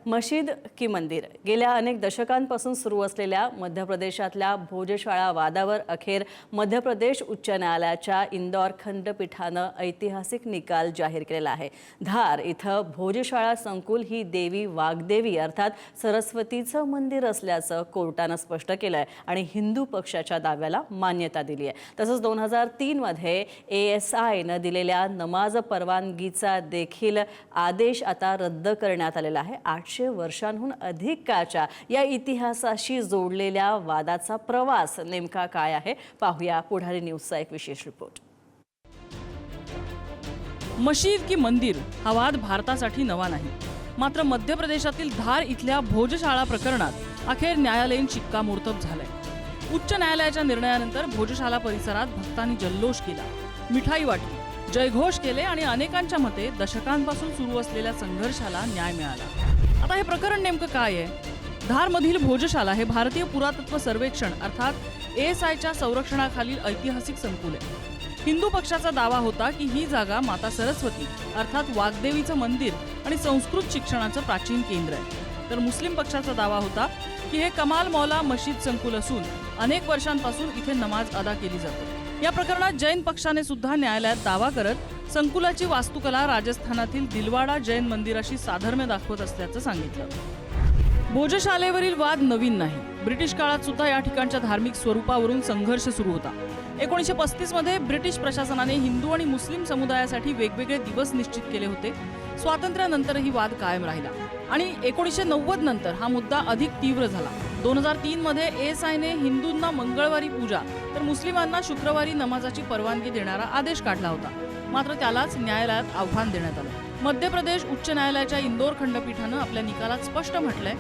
मशीद की मंदिर गेल्या अनेक दशकांपासून सुरू असलेल्या मध्य प्रदेशातल्या भोजशाळा वादावर अखेर मध्य प्रदेश उच्च न्यायालयाच्या इंदौर खंडपीठानं ऐतिहासिक निकाल जाहीर केलेला आहे। धार इथं भोजशाळा संकुल ही देवी वाग्देवी अर्थात सरस्वतीचं मंदिर असल्याचं कोर्टानं स्पष्ट केलंय आणि हिंदू पक्षाच्या दाव्याला मान्यता दिली आहे। तसंच 2003 मध्ये ASIनं दिलेल्या नमाज परवानगीचा देखील आदेश आता रद्द करण्यात आलेला आहे। 800 वर्षांहून अधिक काळच्या या इतिहासाशी जोडलेल्या वादाचा प्रवास नेमका काय आहे पाहूया पुढारी न्यूजचा एक विशेष रिपोर्ट। मशीद की मंदिर हा वाद भारतासाठी नवा नाही, मात्र मध्य प्रदेशातील धार इथल्या भोजशाळा प्रकरणात अखेर न्यायालयीन शिक्कामोर्तब झालंय। उच्च न्यायालयाच्या निर्णयानंतर भोजशाळा परिसरात भक्तांनी जल्लोष केला, मिठाई वाटली, जयघोष केले आणि अनेकांच्या मते दशकांपासून सुरू असलेल्या संघर्षाला न्याय मिळाला। आता हे प्रकरण नेमकं काय आहे? धारमधील भोजशाळा हे भारतीय पुरातत्व सर्वेक्षण अर्थात ASIच्या संरक्षणाखालील ऐतिहासिक संकुल आहे। हिंदू पक्षाचा दावा होता की ही जागा माता सरस्वती अर्थात वाग्देवीचं मंदिर आणि संस्कृत शिक्षणाचं प्राचीन केंद्र आहे, तर मुस्लिम पक्षाचा दावा होता की हे कमाल मौला मशीद संकुल असून अनेक वर्षांपासून इथे नमाज अदा केली जाते। या प्रकरणात जैन पक्षाने सुद्धा न्यायालयात दावा करत संकुलाची वास्तुकला राजस्थानातील दिलवाडा जैन मंदिराशी साधर्म्य दाखवत असल्याचं सांगितलं। भोजशाळेवरील वाद नवीन नाही, ब्रिटिश काळात सुद्धा या ठिकाणच्या धार्मिक स्वरूपावरून संघर्ष सुरू होता। 1935 मध्ये ब्रिटिश प्रशासनाने हिंदू आणि मुस्लिम समुदायासाठी वेगवेगळे दिवस निश्चित केले होते। स्वातंत्र्यानंतरही वाद कायम राहिला आणि 1990 नंतर हा मुद्दा अधिक तीव्र झाला। 2003 मध्ये ASIने हिंदूंना मंगळवारी पूजा तर मुस्लिमांना शुक्रवारी नमाजाची परवानगी देणारा आदेश काढला होता, मात्र त्यालाच न्यायालयात आव्हान देण्यात आलं। मध्य प्रदेश उच्च न्यायालयाच्या इंदौर खंडपीठानं आपल्या निकालात स्पष्ट म्हटलंय,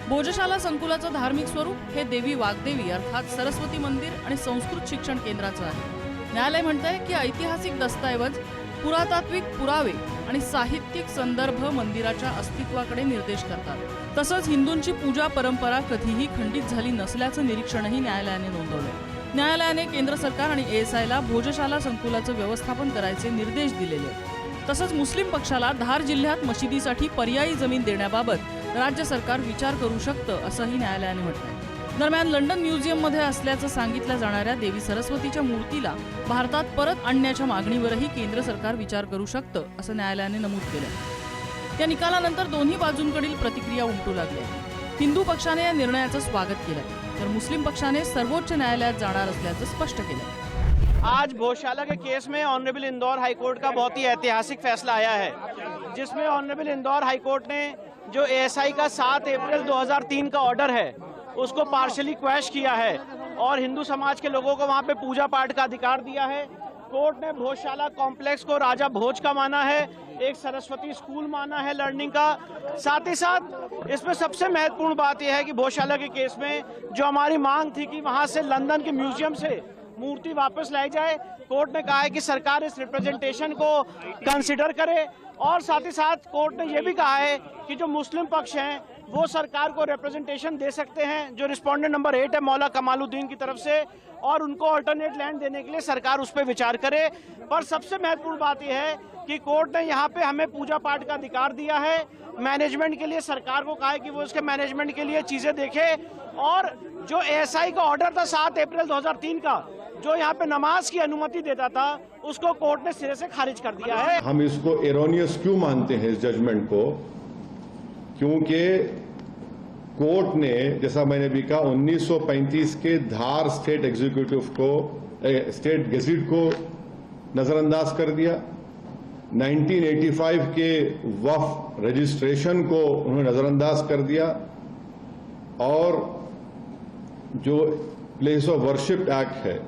भोजशाळा संकुलाचं धार्मिक स्वरूप हे देवी वाग्देवी अर्थात सरस्वती मंदिर आणि संस्कृत शिक्षण केंद्राचं आहे। न्यायालय म्हणतंय की ऐतिहासिक दस्तऐवज, पुरातात्विक पुरावे आणि साहित्यिक संदर्भ मंदिराच्या अस्तित्वाकडे निर्देश करतात। तसंच हिंदूंची पूजा परंपरा कधीही खंडित झाली नसल्याचं निरीक्षणही न्यायालयाने नोंदवलंय। न्यायालयाने केंद्र सरकार आणि ASIला भोजशाळा संकुलाचं व्यवस्थापन करायचे निर्देश दिलेले आहेत। तसंच मुस्लिम पक्षाला धार जिल्ह्यात मशिदीसाठी पर्यायी जमीन देण्याबाबत राज्य सरकार विचार करू शकतं असंही न्यायालयाने म्हटलंय। दरम्यान लंडन म्युझियममध्ये असल्याचं सांगितल्या जाणाऱ्या देवी सरस्वतीच्या मूर्तीला भारतात परत आणण्याच्या मागणीवरही केंद्र सरकार विचार करू शकतं असं न्यायालयाने नमूद केलंय। या निकालानंतर दोन्ही बाजूंकडील प्रतिक्रिया उमटू लागल्या। हिंदू पक्षाने या निर्णयाचं स्वागत केलंय, तर मुस्लिम पक्षाने सर्वोच्च न्यायालयात जाणार असल्याचं स्पष्ट केलंय। आज भोजशाला के केस में ऑनरेबल इंदौर हाईकोर्ट का बहुत ही ऐतिहासिक फैसला आया है, जिसमें ऑनरेबल इंदौर हाईकोर्ट ने जो ASI का 7 अप्रैल 2003 का ऑर्डर है उसको पार्शली क्वैश किया है और हिंदू समाज के लोगों को वहाँ पे पूजा पाठ का अधिकार दिया है। कोर्ट ने भोजशाला कॉम्प्लेक्स को राजा भोज का माना है, एक सरस्वती स्कूल माना है लर्निंग का। साथ ही साथ इसमें सबसे महत्वपूर्ण बात यह है कि भोजशाला के केस में जो हमारी मांग थी कि वहाँ से लंदन के म्यूजियम से मूर्ति वापस लाई जाए, कोर्ट ने कहा है कि सरकार इस रिप्रेजेंटेशन को कंसिडर करे और साथ ही साथ कोर्ट ने यह भी कहा है कि जो मुस्लिम पक्ष हैं वो सरकार को रिप्रेजेंटेशन दे सकते हैं, जो रिस्पोंडेंट नंबर 8 है मौला कमालुद्दीन की तरफ से, और उनको अल्टरनेट लैंड देने के लिए सरकार उस पर विचार करे। पर सबसे महत्वपूर्ण बात यह है कि कोर्ट ने यहाँ पे हमें पूजा पाठ का अधिकार दिया है। मैनेजमेंट के लिए सरकार को कहा है कि वो उसके मैनेजमेंट के लिए चीज़ें देखे, और जो ASI का ऑर्डर था 7 अप्रैल 2003 का, जो यहाँ पे नमाज की अनुमति देता था, उसको कोर्ट ने सिरे से खारिज कर दिया है। हम इसको एरोनियस क्यों मानते हैं इस जजमेंट को? क्योंकि कोर्ट ने, जैसा मैंने भी कहा, 1935 के धार स्टेट एग्जीक्यूटिव को, स्टेट गेजेट को नजरअंदाज कर दिया। 1985 के वक्फ रजिस्ट्रेशन को उन्होंने नजरअंदाज कर दिया, और जो प्लेस ऑफ वर्शिप एक्ट है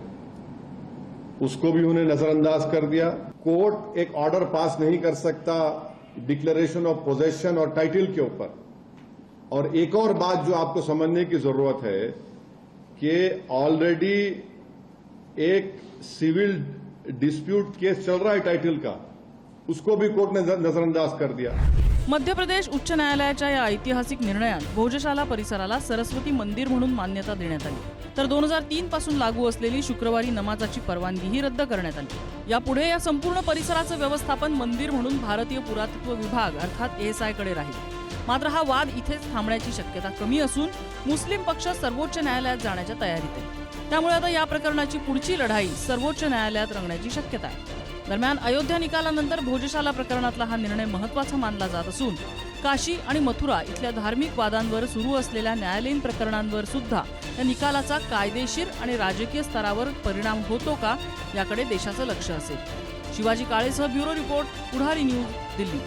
उसको भी उन्हें नजरअंदाज कर दिया। कोर्ट एक ऑर्डर पास नहीं कर सकता डिक्लेरेशन ऑफ पोजेशन और टाइटल के ऊपर। और एक और बात जो आपको समझने की जरूरत है कि ऑलरेडी एक सिविल डिस्प्यूट केस चल रहा है टाइटल का, उसको भी कोर्ट ने नजरअंदाज कर दिया। मध्य प्रदेश उच्च न्यायालयाच्या या ऐतिहासिक निर्णयात भोजशाला परिसराला सरस्वती मंदिर म्हणून मान्यता देण्यात आली, तर 2003 पासून लागू असलेली शुक्रवारी नमाजाची परवानगीही रद्द करण्यात आली। यापुढे या संपूर्ण परिसराचं व्यवस्थापन मंदिर म्हणून भारतीय पुरातत्व विभाग अर्थात ASI कडे राहील। मात्र हा वाद इथेच थांबण्याची शक्यता कमी असून मुस्लिम पक्ष सर्वोच्च न्यायालयात जाण्याच्या तयारीत आहे. त्यामुळे आता या प्रकरणाची पुढची लढाई सर्वोच्च न्यायालयात रंगण्याची शक्यता आहे. दरम्यान अयोध्या निकालानंतर भोजशाला प्रकरणातला हा निर्णय महत्त्वाचा मानला जात असून काशी आणि मथुरा इथल्या धार्मिक वादांवर सुरू असलेल्या न्यायालयीन प्रकरणांवर सुद्धा या निकालाचा कायदेशीर आणि राजकीय स्तरावर परिणाम होतो का याकडे देशाचं लक्ष असेल. शिवाजी काळेसह ब्युरो रिपोर्ट, पुढारी न्यूज, दिल्ली.